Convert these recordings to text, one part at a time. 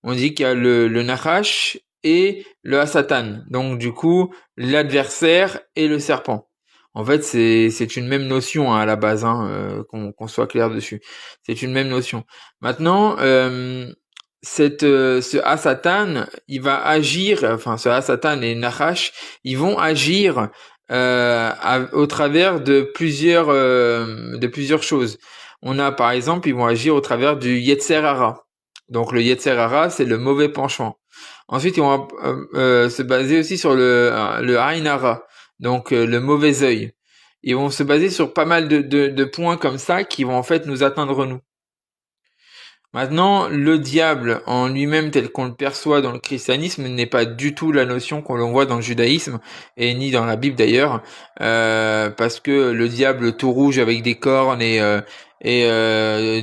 on dit qu'il y a le Nachash et le Hasatan. Donc du coup, l'adversaire et le serpent. En fait, c'est une même notion hein, à la base, hein, qu'on soit clair dessus. C'est une même notion. Maintenant, ce Hasatan, il va agir, enfin ce Hasatan et Nachash, ils vont agir au travers de plusieurs choses. On a par exemple, ils vont agir au travers du Yetzer Hara. Donc le Yetzer Hara, c'est le mauvais penchant. Ensuite, ils vont se baser aussi sur le Ain Hara, donc le mauvais œil. Ils vont se baser sur pas mal de points comme ça qui vont en fait nous atteindre nous. Maintenant, le diable en lui-même tel qu'on le perçoit dans le christianisme n'est pas du tout la notion qu'on le voit dans le judaïsme et ni dans la Bible d'ailleurs, parce que le diable tout rouge avec des cornes et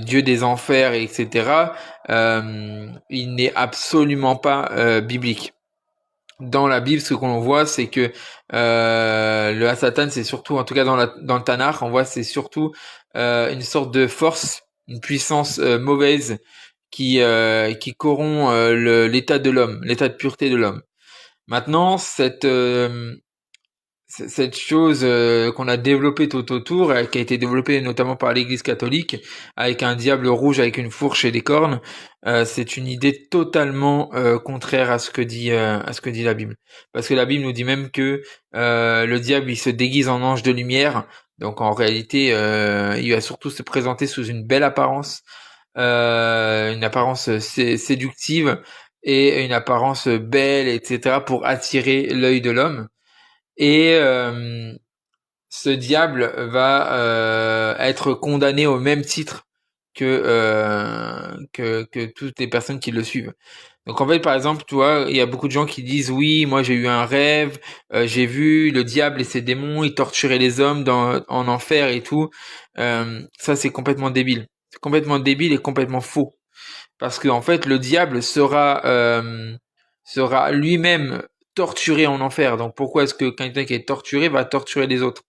Dieu des enfers, etc. Il n'est absolument pas biblique. Dans la Bible, ce qu'on voit, c'est que le Satan, c'est surtout, en tout cas dans le Tanakh, on voit c'est surtout une sorte de force, une puissance mauvaise qui corrompt l'état de l'homme, l'état de pureté de l'homme. Maintenant, cette chose qu'on a développée tout autour, qui a été développée notamment par l'Église catholique, avec un diable rouge avec une fourche et des cornes, c'est une idée totalement contraire à ce que dit la Bible. Parce que la Bible nous dit même que le diable il se déguise en ange de lumière, donc en réalité il va surtout se présenter sous une apparence séductive et une apparence belle, etc., pour attirer l'œil de l'homme. Et ce diable va être condamné au même titre que toutes les personnes qui le suivent. Donc en fait, par exemple, tu vois, il y a beaucoup de gens qui disent oui, moi j'ai eu un rêve, j'ai vu le diable et ses démons, ils torturaient les hommes en enfer et tout. Ça c'est complètement débile. C'est complètement débile et complètement faux. Parce que en fait, le diable sera lui-même torturé en enfer. Donc pourquoi est-ce que quelqu'un qui est torturé va torturer les autres?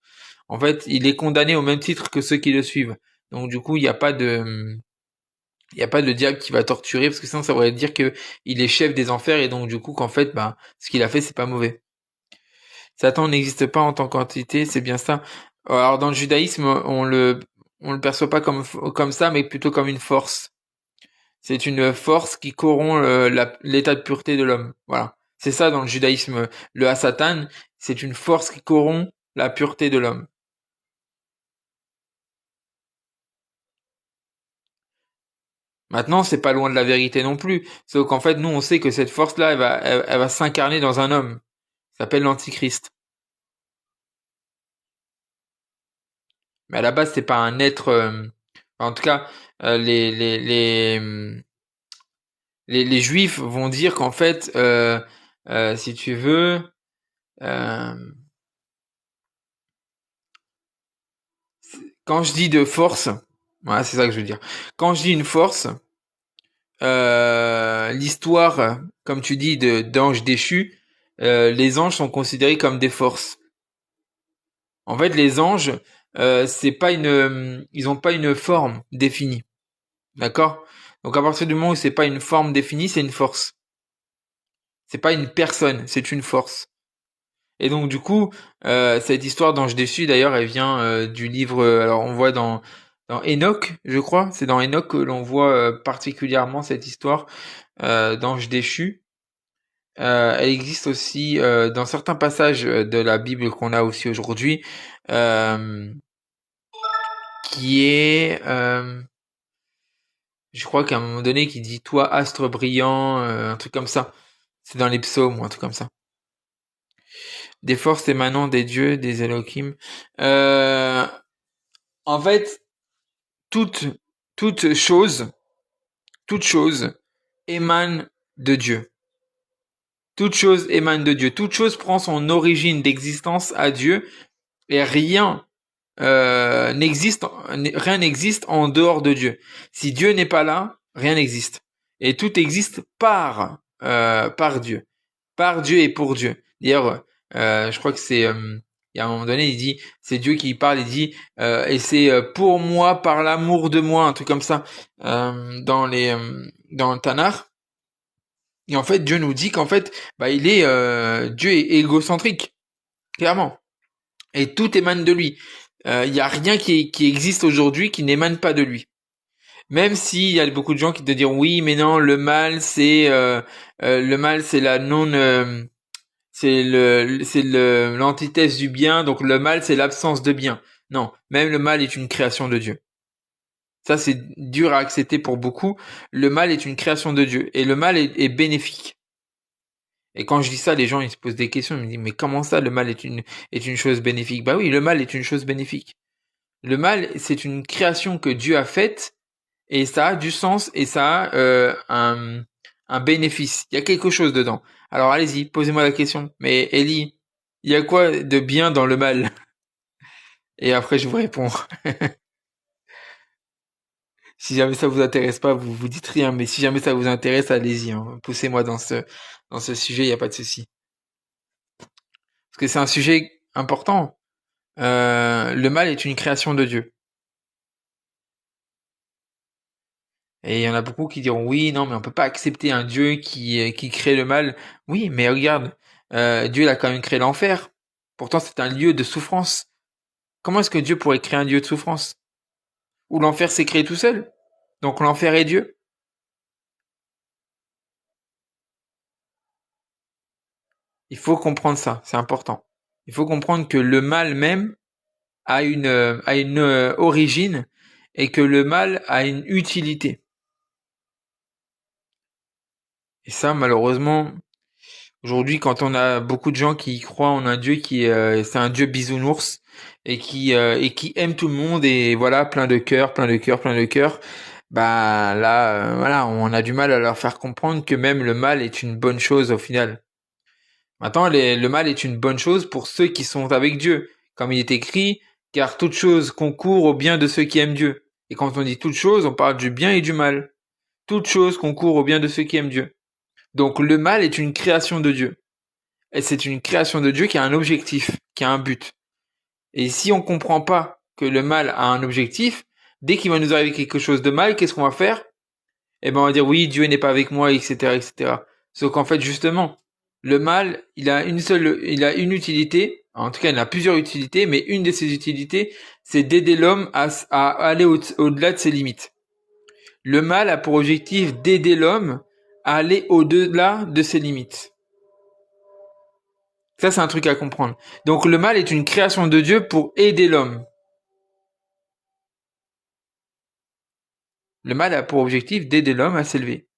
En fait, il est condamné au même titre que ceux qui le suivent. Donc du coup, il y a pas de diable qui va torturer parce que sinon ça voudrait dire que il est chef des enfers et donc du coup qu'en fait, bah, ce qu'il a fait c'est pas mauvais. Satan n'existe pas en tant qu'entité, c'est bien ça. Alors dans le judaïsme, on le perçoit pas comme ça, mais plutôt comme une force. C'est une force qui corrompt l'état de pureté de l'homme. Voilà. C'est ça dans le judaïsme. Le Hasatan, c'est une force qui corrompt la pureté de l'homme. Maintenant, c'est pas loin de la vérité non plus. Sauf qu'en fait, nous, on sait que cette force-là, elle va s'incarner dans un homme. Ça s'appelle l'Antichrist. Mais à la base, c'est pas un être. En tout cas, les Juifs vont dire qu'en fait, si tu veux, euh, quand je dis de force, voilà, c'est ça que je veux dire. Quand je dis une force, l'histoire, comme tu dis, d'anges déchus, les anges sont considérés comme des forces. En fait, les anges, c'est pas ils ont pas une forme définie, d'accord? Donc à partir du moment où c'est pas une forme définie, c'est une force. C'est pas une personne, c'est une force. Et donc du coup, cette histoire d'ange déchu, d'ailleurs, elle vient du livre. Alors on voit dans Enoch, je crois, c'est dans Enoch que l'on voit particulièrement cette histoire d'ange déchu. Elle existe aussi dans certains passages de la Bible qu'on a aussi aujourd'hui, euh, qui est, je crois qu'à un moment donné, qui dit toi astre brillant, un truc comme ça. C'est dans les psaumes ou un truc comme ça. Des forces émanant des dieux, des Elohim. Euh, En fait, toute toute chose, toute chose émane de Dieu. Toute chose émane de Dieu. Toute chose prend son origine d'existence à Dieu et rien n'existe en dehors de Dieu. Si Dieu n'est pas là, rien n'existe. Et tout existe par Dieu. Par Dieu et pour Dieu. D'ailleurs, je crois que il y a un moment donné, il dit, c'est Dieu qui parle, il dit, et c'est pour moi, par l'amour de moi, un truc comme ça, dans le Tanakh. Et en fait, Dieu nous dit qu'en fait, Dieu est égocentrique, clairement. Et tout émane de lui. Il y a rien qui existe aujourd'hui qui n'émane pas de lui. Même s'il y a beaucoup de gens qui te diront oui, mais non, le mal, c'est la non, c'est l'antithèse du bien. Donc le mal, c'est l'absence de bien. Non, même le mal est une création de Dieu. Ça, c'est dur à accepter pour beaucoup. Le mal est une création de Dieu et le mal est bénéfique. Et quand je dis ça, les gens ils se posent des questions. Ils me disent mais comment ça, le mal est une chose bénéfique? Bah oui, le mal est une chose bénéfique. Le mal, c'est une création que Dieu a faite et ça a du sens et ça a un bénéfice. Il y a quelque chose dedans. Alors allez-y, posez-moi la question. Mais Ellie, il y a quoi de bien dans le mal? Et après je vous réponds. Si jamais ça vous intéresse pas, vous vous dites rien. Mais si jamais ça vous intéresse, allez-y, hein. Poussez-moi dans ce sujet, il n'y a pas de souci. Parce que c'est un sujet important. Le mal est une création de Dieu. Et il y en a beaucoup qui diront oui, non, mais on peut pas accepter un Dieu qui crée le mal. Oui, mais regarde, Dieu il a quand même créé l'enfer. Pourtant, c'est un lieu de souffrance. Comment est-ce que Dieu pourrait créer un lieu de souffrance? Ou l'enfer s'est créé tout seul? Donc l'enfer est Dieu? Il faut comprendre ça, c'est important. Il faut comprendre que le mal même a une origine et que le mal a une utilité. Et ça, malheureusement, aujourd'hui, quand on a beaucoup de gens qui croient en un Dieu c'est un Dieu bisounours et qui aime tout le monde et voilà, plein de cœurs, plein de cœurs, plein de cœurs, bah là, voilà, on a du mal à leur faire comprendre que même le mal est une bonne chose au final. Maintenant, le mal est une bonne chose pour ceux qui sont avec Dieu, comme il est écrit, car toute chose concourt au bien de ceux qui aiment Dieu. Et quand on dit toute chose, on parle du bien et du mal. Toute chose concourt au bien de ceux qui aiment Dieu. Donc le mal est une création de Dieu. Et c'est une création de Dieu qui a un objectif, qui a un but. Et si on comprend pas que le mal a un objectif, dès qu'il va nous arriver quelque chose de mal, qu'est-ce qu'on va faire? Eh ben, on va dire oui, Dieu n'est pas avec moi, etc., etc. Sauf qu'en fait, justement, le mal, il a une utilité. En tout cas, il a plusieurs utilités, mais une de ses utilités, c'est d'aider l'homme à aller au-delà de ses limites. Le mal a pour objectif d'aider l'homme à aller au-delà de ses limites. Ça, c'est un truc à comprendre. Donc, le mal est une création de Dieu pour aider l'homme. Le mal a pour objectif d'aider l'homme à s'élever.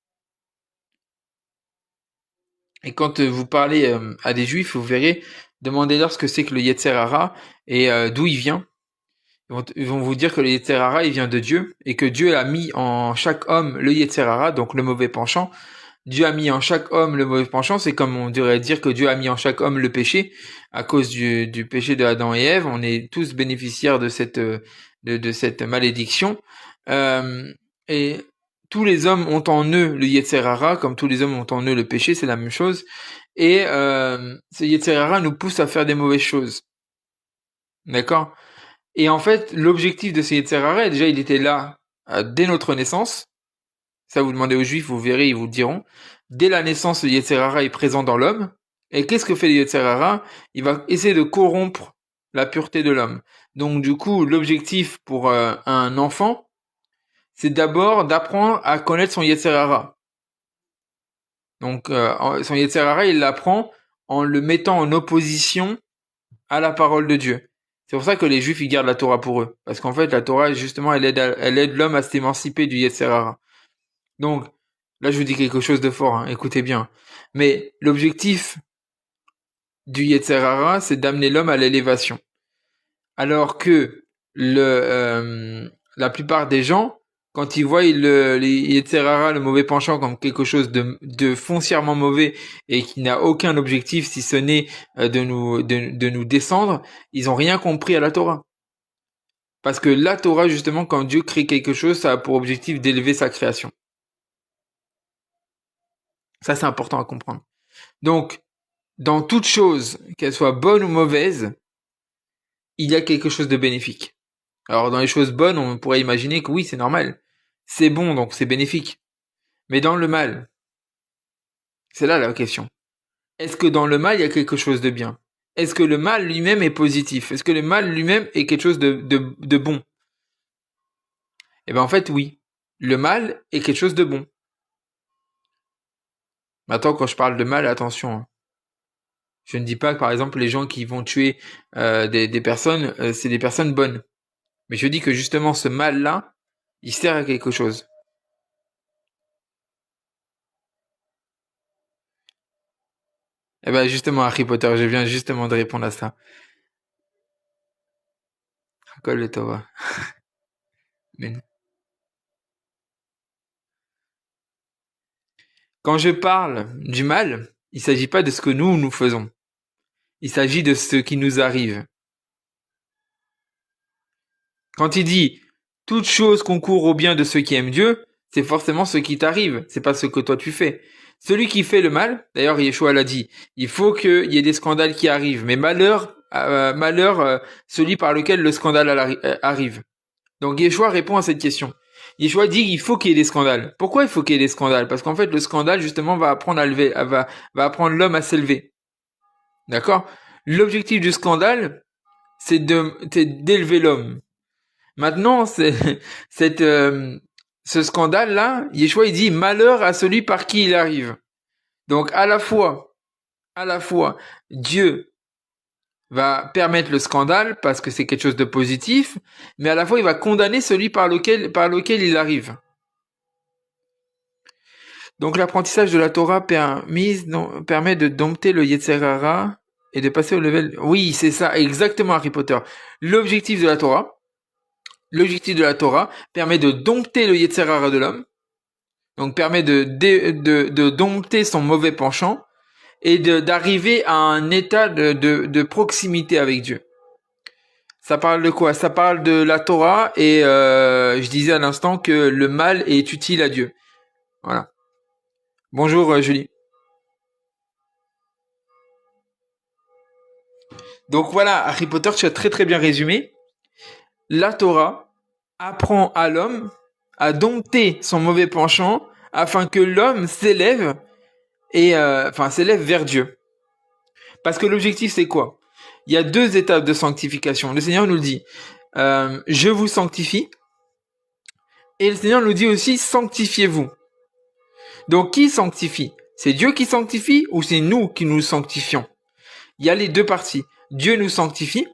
Et quand vous parlez à des juifs, vous verrez, demandez-leur ce que c'est que le Yetzer Hara et d'où il vient. Ils vont vous dire que le Yetzer Hara, il vient de Dieu et que Dieu a mis en chaque homme le Yetzer Hara, donc le mauvais penchant. Dieu a mis en chaque homme le mauvais penchant, c'est comme on devrait dire que Dieu a mis en chaque homme le péché à cause du péché de Adam et Ève. On est tous bénéficiaires de cette malédiction. Euh, et tous les hommes ont en eux le Yetzer Hara, comme tous les hommes ont en eux le péché, c'est la même chose. Et ce Yetzer Hara nous pousse à faire des mauvaises choses. D'accord? Et en fait, l'objectif de ce Yetzer Hara, déjà, il était là dès notre naissance. Ça, vous demandez aux Juifs, vous verrez, ils vous le diront. Dès la naissance, le Yetzer Hara est présent dans l'homme. Et qu'est-ce que fait le Yetzer Hara? Il va essayer de corrompre la pureté de l'homme. Donc, du coup, l'objectif pour un enfant, c'est d'abord d'apprendre à connaître son Yetzer Hara. Donc, son Yetzer Hara, il l'apprend en le mettant en opposition à la parole de Dieu. C'est pour ça que les Juifs, ils gardent la Torah pour eux. Parce qu'en fait, la Torah, justement, elle aide l'homme à s'émanciper du Yetzer Hara. Donc, là, je vous dis quelque chose de fort, hein, écoutez bien. Mais l'objectif du Yetzer Hara, c'est d'amener l'homme à l'élévation. Alors que la plupart des gens, quand ils voient les Yetzer Hara, le mauvais penchant, comme quelque chose de foncièrement mauvais et qui n'a aucun objectif si ce n'est de nous descendre, ils ont rien compris à la Torah. Parce que la Torah, justement, quand Dieu crée quelque chose, ça a pour objectif d'élever sa création. Ça, c'est important à comprendre. Donc, dans toute chose, qu'elle soit bonne ou mauvaise, il y a quelque chose de bénéfique. Alors, dans les choses bonnes, on pourrait imaginer que oui, c'est normal. C'est bon, donc c'est bénéfique. Mais dans le mal, C'est là la question. Est-ce que dans le mal, il y a quelque chose de bien? Est-ce que le mal lui-même est positif? Est-ce que le mal lui-même est quelque chose de bon? Eh ben en fait, oui. Le mal est quelque chose de bon. Maintenant, quand je parle de mal, attention, hein. Je ne dis pas que, par exemple, les gens qui vont tuer des personnes, c'est des personnes bonnes. Mais je dis que justement, ce mal-là, il sert à quelque chose. Eh ben justement, Harry Potter, je viens justement de répondre à ça. Colle le Tova. Mais quand je parle du mal, il s'agit pas de ce que nous faisons. Il s'agit de ce qui nous arrive. Quand il dit toute chose concourt au bien de ceux qui aiment Dieu, c'est forcément ce qui t'arrive, c'est pas ce que toi tu fais. Celui qui fait le mal, d'ailleurs Yeshua l'a dit, il faut qu'il y ait des scandales qui arrivent, mais malheur celui par lequel le scandale arrive. Donc Yeshua répond à cette question. Yeshua dit qu'il faut qu'il y ait des scandales. Pourquoi il faut qu'il y ait des scandales? Parce qu'en fait le scandale justement va apprendre à lever, va apprendre l'homme à s'élever. D'accord? L'objectif du scandale, c'est d'élever l'homme. Maintenant, cette, ce scandale-là, Yeshua, il dit malheur à celui par qui il arrive. Donc, à la fois, Dieu va permettre le scandale parce que c'est quelque chose de positif, mais à la fois, il va condamner celui par lequel il arrive. Donc, l'apprentissage de la Torah permet de dompter le Yetzer Hara et de passer au level. Oui, c'est ça, exactement, Harry Potter. L'objectif de la Torah, permet de dompter le Yetzer Hara de l'homme, donc permet de dompter son mauvais penchant et d'arriver à un état de proximité avec Dieu. Ça parle de quoi? Ça parle de la Torah et je disais à l'instant que le mal est utile à Dieu. Voilà. Bonjour Julie. Donc voilà, Harry Potter, tu as très très bien résumé. La Torah apprend à l'homme à dompter son mauvais penchant afin que l'homme s'élève et s'élève vers Dieu. Parce que l'objectif c'est quoi? Il y a deux étapes de sanctification. Le Seigneur nous le dit. Je vous sanctifie. Et le Seigneur nous dit aussi sanctifiez-vous. Donc qui sanctifie? C'est Dieu qui sanctifie ou c'est nous qui nous sanctifions? Il y a les deux parties. Dieu nous sanctifie.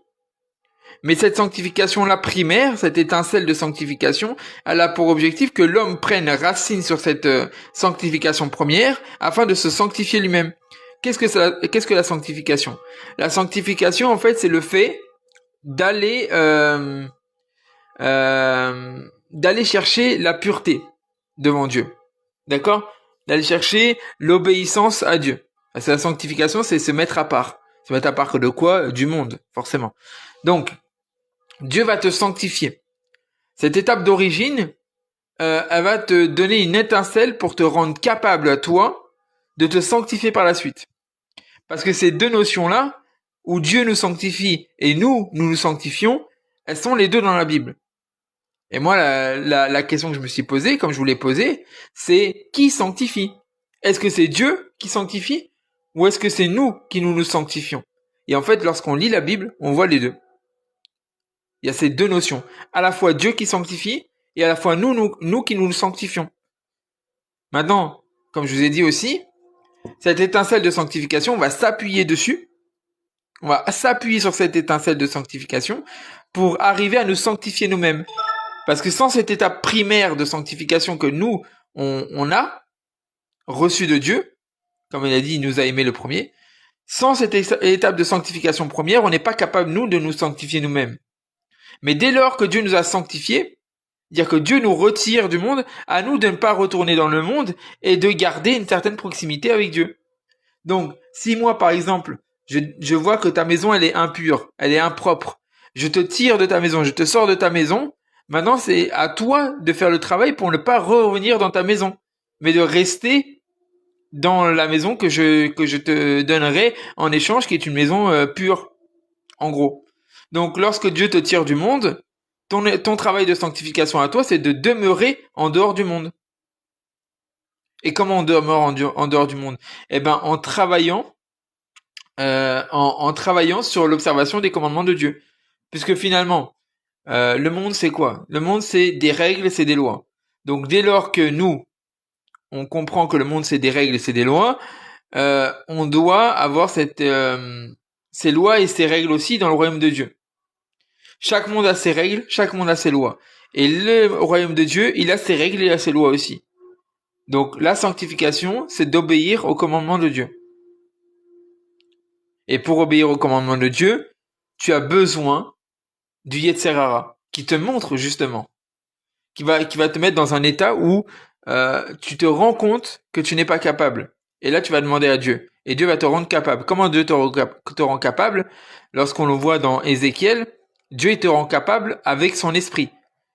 Mais cette sanctification-là primaire, cette étincelle de sanctification, elle a pour objectif que l'homme prenne racine sur cette sanctification première afin de se sanctifier lui-même. Qu'est-ce que la sanctification? La sanctification, en fait, c'est le fait d'aller d'aller chercher la pureté devant Dieu. D'accord? D'aller chercher l'obéissance à Dieu. Parce que la sanctification, c'est se mettre à part. Se mettre à part de quoi? Du monde, forcément. Donc, Dieu va te sanctifier. Cette étape d'origine, elle va te donner une étincelle pour te rendre capable à toi de te sanctifier par la suite. Parce que ces deux notions-là, où Dieu nous sanctifie et nous nous sanctifions, elles sont les deux dans la Bible. Et moi, la question que je me suis posée, comme je vous l'ai posée, c'est qui sanctifie? Est-ce que c'est Dieu qui sanctifie ou est-ce que c'est nous qui nous sanctifions? Et en fait, lorsqu'on lit la Bible, on voit les deux. Il y a ces deux notions. À la fois Dieu qui sanctifie et à la fois nous qui nous sanctifions. Maintenant, comme je vous ai dit aussi, cette étincelle de sanctification, on va s'appuyer dessus. On va s'appuyer sur cette étincelle de sanctification pour arriver à nous sanctifier nous-mêmes. Parce que sans cette étape primaire de sanctification que nous, on a reçue de Dieu, comme il a dit, il nous a aimé le premier, sans cette étape de sanctification première, on n'est pas capable, nous, de nous sanctifier nous-mêmes. Mais dès lors que Dieu nous a sanctifiés, dire que Dieu nous retire du monde, à nous de ne pas retourner dans le monde et de garder une certaine proximité avec Dieu. Donc, si moi, par exemple, je vois que ta maison, elle est impure, elle est impropre, je te tire de ta maison, je te sors de ta maison, maintenant c'est à toi de faire le travail pour ne pas revenir dans ta maison, mais de rester dans la maison que je te donnerai en échange, qui est une maison pure, en gros. Donc, lorsque Dieu te tire du monde, ton travail de sanctification à toi, c'est de demeurer en dehors du monde. Et comment on demeure en dehors du monde? Eh ben, en travaillant sur l'observation des commandements de Dieu. Puisque finalement, le monde, c'est quoi? Le monde, c'est des règles, c'est des lois. Donc, dès lors que nous, on comprend que le monde, c'est des règles et c'est des lois, on doit avoir ces lois et ces règles aussi dans le royaume de Dieu. Chaque monde a ses règles, chaque monde a ses lois. Et le royaume de Dieu, il a ses règles et il a ses lois aussi. Donc la sanctification, c'est d'obéir au commandement de Dieu. Et pour obéir au commandement de Dieu, tu as besoin du Yetzer Hara, qui te montre justement, qui va te mettre dans un état où tu te rends compte que tu n'es pas capable. Et là, tu vas demander à Dieu. Et Dieu va te rendre capable. Comment Dieu te rend capable? Lorsqu'on le voit dans Ézéchiel, Dieu il te rend capable avec son esprit.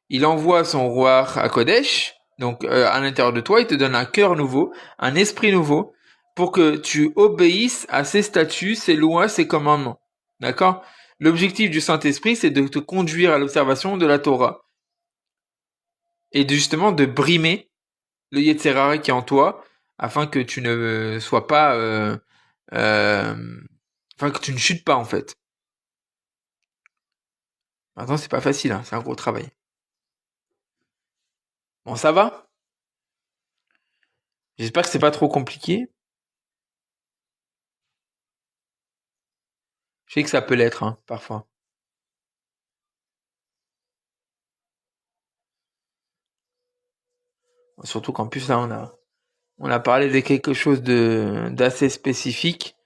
Il envoie son roi à Kodesh, donc à l'intérieur de toi, il te donne un cœur nouveau, un esprit nouveau, pour que tu obéisses à ses statuts, ses lois, ses commandements. D'accord? L'objectif du Saint-Esprit, c'est de te conduire à l'observation de la Torah. Et justement de brimer le Yetzirah qui est en toi, afin que tu ne sois pas... enfin, que tu ne chutes pas, en fait. Maintenant, c'est pas facile, hein, c'est un gros travail. Bon, ça va? J'espère que c'est pas trop compliqué. Je sais que ça peut l'être, hein, parfois. Surtout qu'en plus, là, on a parlé de quelque chose d'assez spécifique.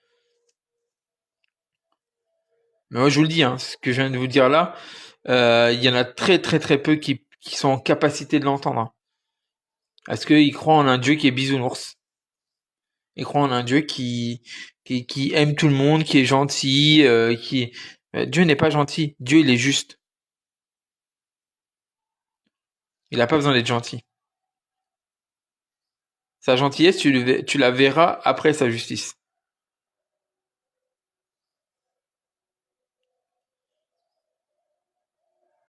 Mais moi, je vous le dis, hein, ce que je viens de vous dire là, il y en a très, très, très peu qui sont en capacité de l'entendre, hein. Parce qu'ils croient en un Dieu qui est bisounours. Ils croient en un Dieu qui aime tout le monde, qui est gentil, Dieu n'est pas gentil. Dieu, il est juste. Il n'a pas besoin d'être gentil. Sa gentillesse, tu la verras après sa justice.